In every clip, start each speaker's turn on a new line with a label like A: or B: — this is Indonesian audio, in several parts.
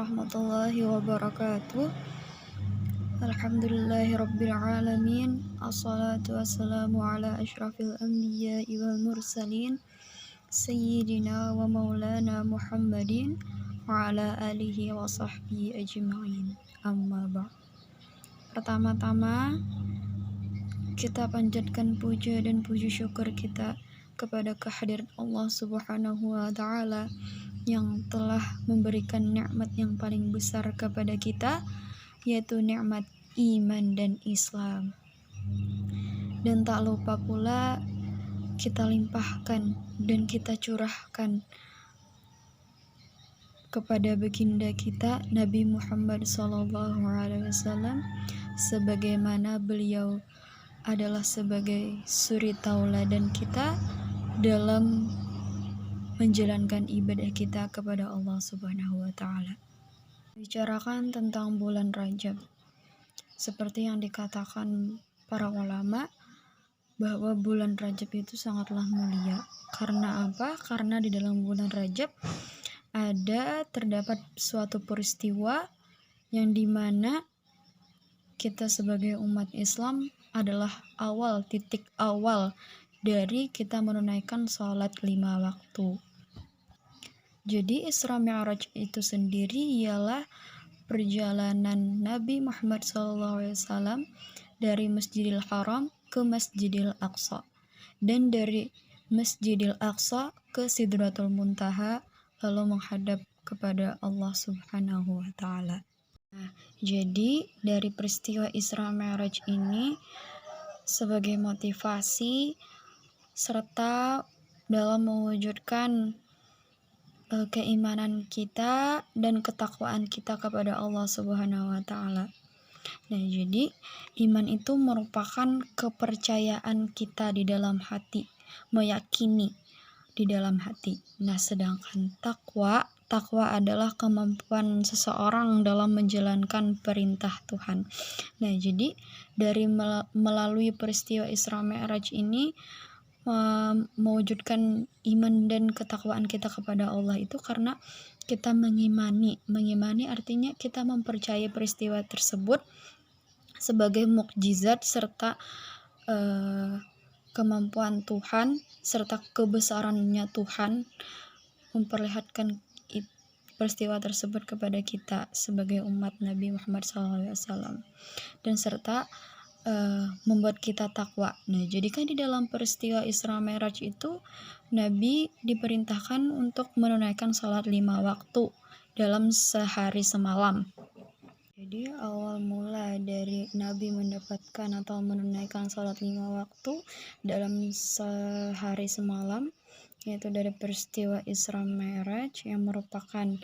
A: warahmatullahi wabarakatuh. Alhamdulillahirabbil alamin. Assalatu wassalamu ala asyrafil anbiya'i wal mursalin sayyidina wa maulana Muhammadin wa ala alihi wa sahbihi ajma'in. Amma ba'd. Pertama-tama kita panjatkan puja dan puji syukur kita kepada kehadirat Allah Subhanahu wa taala yang telah memberikan nikmat yang paling besar kepada kita, yaitu nikmat iman dan Islam. Dan tak lupa pula kita limpahkan dan kita curahkan kepada baginda kita Nabi Muhammad SAW, sebagaimana beliau adalah sebagai suri tauladan kita dalam menjalankan ibadah kita kepada Allah Subhanahu wa taala. Bicarakan tentang bulan Rajab. Seperti yang dikatakan para ulama bahwa bulan Rajab itu sangatlah mulia. Karena apa? Karena di dalam bulan Rajab terdapat suatu peristiwa yang dimana kita sebagai umat Islam adalah titik awal dari kita menunaikan sholat 5 waktu. Jadi Isra Mi'raj itu sendiri ialah perjalanan Nabi Muhammad SAW dari Masjidil Haram ke Masjidil Aqsa, dan dari Masjidil Aqsa ke Sidratul Muntaha, lalu menghadap kepada Allah Subhanahu wa taala. Nah, jadi dari peristiwa Isra Mi'raj ini sebagai motivasi serta dalam mewujudkan keimanan kita dan ketakwaan kita kepada Allah Subhanahu wa taala. Nah, jadi iman itu merupakan kepercayaan kita di dalam hati, meyakini di dalam hati. Nah, sedangkan takwa adalah kemampuan seseorang dalam menjalankan perintah Tuhan. Nah, jadi dari melalui peristiwa Isra Mi'raj ini mewujudkan iman dan ketakwaan kita kepada Allah itu karena kita mengimani artinya kita mempercayai peristiwa tersebut sebagai mukjizat serta kemampuan Tuhan serta kebesarannya Tuhan memperlihatkan peristiwa tersebut kepada kita sebagai umat Nabi Muhammad SAW, dan serta membuat kita takwa. Nah, jadi kan di dalam peristiwa Isra Mi'raj itu Nabi diperintahkan untuk menunaikan salat 5 waktu dalam sehari semalam. Jadi awal mula dari Nabi mendapatkan atau menunaikan salat 5 waktu dalam sehari semalam, yaitu dari peristiwa Isra Mi'raj yang merupakan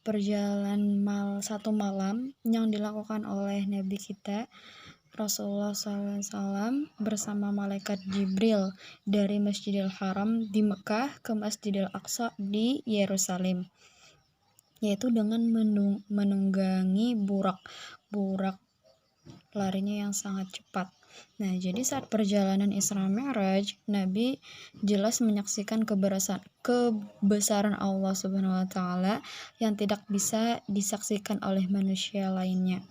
A: perjalanan satu malam yang dilakukan oleh Nabi kita Rasulullah SAW bersama malaikat Jibril dari Masjidil Haram di Mekah ke Masjidil Aqsa di Yerusalem, yaitu dengan menunggangi burak larinya yang sangat cepat. Nah, jadi saat perjalanan Isra Mi'raj, Nabi jelas menyaksikan kebesaran Allah Subhanahu wa taala yang tidak bisa disaksikan oleh manusia lainnya.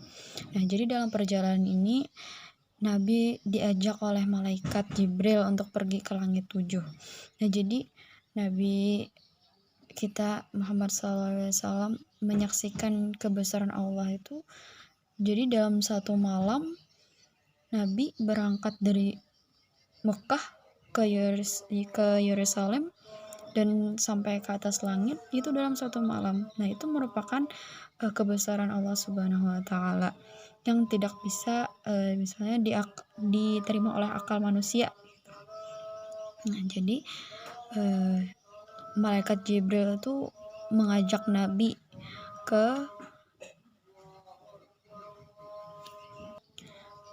A: Nah, jadi dalam perjalanan ini Nabi diajak oleh malaikat Jibril untuk pergi ke langit 7. Nah, jadi Nabi kita Muhammad SAW menyaksikan kebesaran Allah itu. Jadi dalam satu malam Nabi berangkat dari Mekah ke Yerusalem dan sampai ke atas langit itu dalam satu malam. Nah, itu merupakan kebesaran Allah Subhanahu wa taala yang tidak bisa misalnya diterima oleh akal manusia. Nah, jadi malaikat Jibril itu mengajak Nabi ke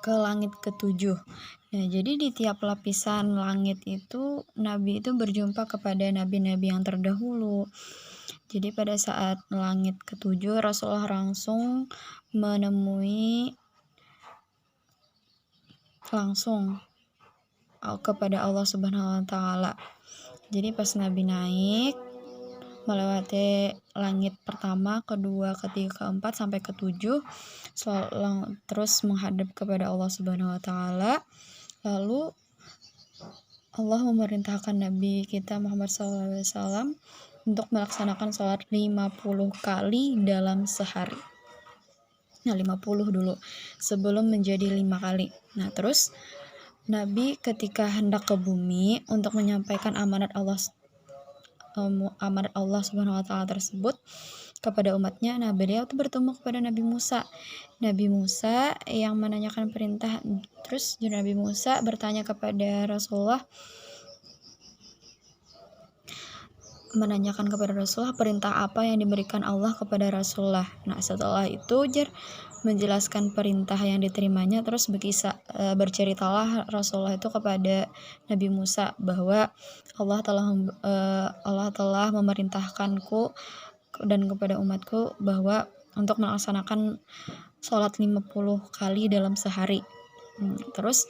A: langit ke-7. Nah, jadi di tiap lapisan langit itu Nabi itu berjumpa kepada nabi-nabi yang terdahulu. Jadi pada saat langit ke-7 Rasulullah langsung menemui kepada Allah Subhanahu wa taala. Jadi pas Nabi naik melewati langit pertama, kedua, ketiga, keempat sampai ketujuh, terus menghadap kepada Allah Subhanahu wa taala. Lalu Allah memerintahkan Nabi kita Muhammad SAW untuk melaksanakan sholat 50 kali dalam sehari. Nah, 50 dulu sebelum menjadi 5 kali. Nah, terus Nabi ketika hendak ke bumi untuk menyampaikan amanat Allah Subhanahu wa taala tersebut kepada umatnya. Nah, beliau tuh bertemu kepada Nabi Musa. Nabi Musa yang menanyakan perintah. Terus Nabi Musa bertanya kepada Rasulullah, perintah apa yang diberikan Allah kepada Rasulullah. Nah, setelah itu menjelaskan perintah yang diterimanya, terus berceritalah Rasulullah itu kepada Nabi Musa bahwa Allah telah memerintahkanku dan kepada umatku bahwa untuk melaksanakan sholat 50 kali dalam sehari. Terus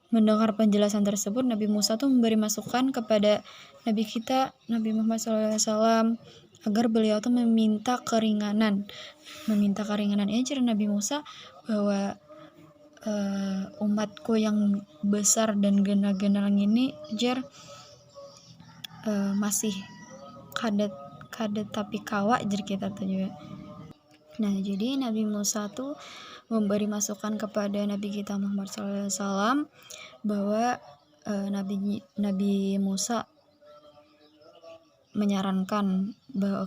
A: mendengar penjelasan tersebut, Nabi Musa tuh memberi masukan kepada Nabi kita Nabi Muhammad SAW agar beliau tuh meminta keringanan aja Nabi Musa bahwa umatku yang besar dan genang-genang ini masih kadet tapi kawa kita tuh juga. Nah, jadi Nabi Musa tuh memberi masukan kepada Nabi kita Muhammad SAW bahwa Nabi Musa menyarankan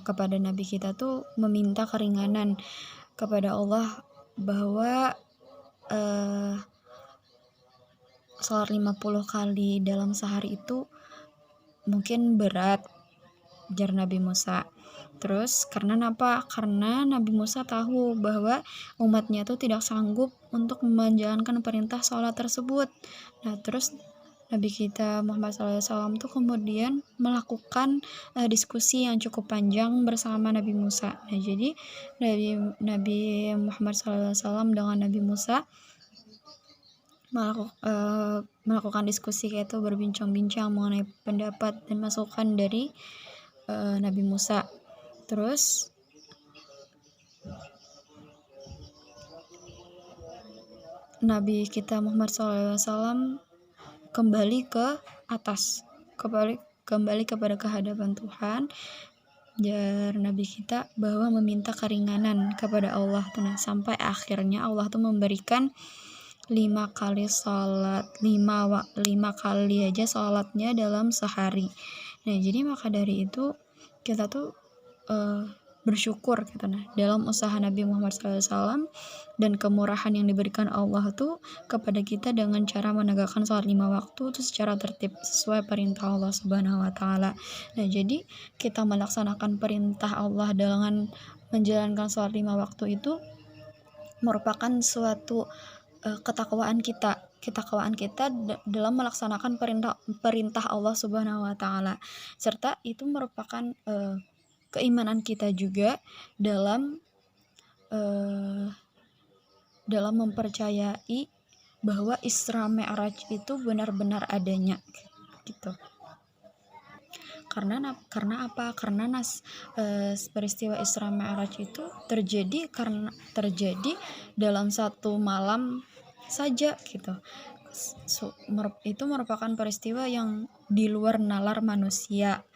A: kepada Nabi kita tuh meminta keringanan kepada Allah bahwa sholat 50 kali dalam sehari itu mungkin berat, jar Nabi Musa. Terus karena Nabi Musa tahu bahwa umatnya itu tidak sanggup untuk menjalankan perintah sholat tersebut. Nah, terus Nabi kita Muhammad SAW itu kemudian melakukan diskusi yang cukup panjang bersama Nabi Musa. Nah, jadi Nabi Muhammad SAW dengan Nabi Musa melakukan diskusi kayak itu, berbincang-bincang mengenai pendapat dan masukan dari Nabi Musa. Terus Nabi kita Muhammad SAW kembali ke atas, kembali kepada kehadapan Tuhan, jar Nabi kita bahwa meminta keringanan kepada Allah. Nah, sampai akhirnya Allah tuh memberikan 5 kali sholat, 5 kali aja sholatnya dalam sehari. Nah, jadi maka dari itu kita tuh bersyukur gitu. Nah, dalam usaha Nabi Muhammad SAW dan kemurahan yang diberikan Allah tuh kepada kita dengan cara menegakkan sholat 5 waktu itu secara tertib sesuai perintah Allah Subhanahu wa taala. Nah, jadi kita melaksanakan perintah Allah dengan menjalankan sholat 5 waktu itu merupakan suatu ketakwaan kita dalam melaksanakan perintah Allah Subhanahu wa taala, serta itu merupakan keimanan kita juga dalam mempercayai bahwa Isra Mi'raj itu benar-benar adanya gitu. Karena apa? Karena peristiwa Isra Mi'raj itu terjadi dalam satu malam saja gitu. Itu merupakan peristiwa yang di luar nalar manusia.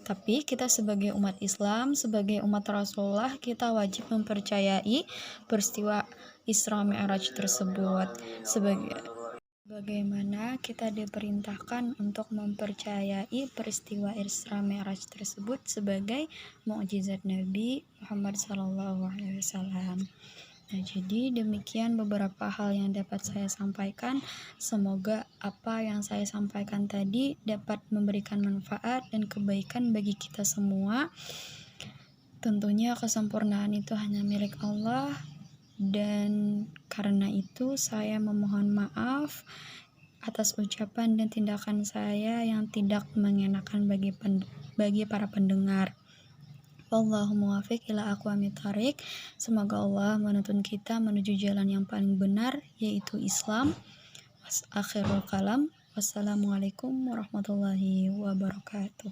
A: Tapi kita sebagai umat Islam, sebagai umat Rasulullah, kita wajib mempercayai peristiwa Isra Mi'raj tersebut. Bagaimana kita diperintahkan untuk mempercayai peristiwa Isra Mi'raj tersebut sebagai mukjizat Nabi Muhammad SAW. Nah, jadi demikian beberapa hal yang dapat saya sampaikan. Semoga apa yang saya sampaikan tadi dapat memberikan manfaat dan kebaikan bagi kita semua. Tentunya kesempurnaan itu hanya milik Allah, dan karena itu saya memohon maaf atas ucapan dan tindakan saya yang tidak mengenakan bagi para pendengar. Wallahumma muwaffiq ila aqwamit thoriq. Semoga Allah menuntun kita menuju jalan yang paling benar, yaitu Islam. Akhirul kalam. Wassalamualaikum warahmatullahi wabarakatuh.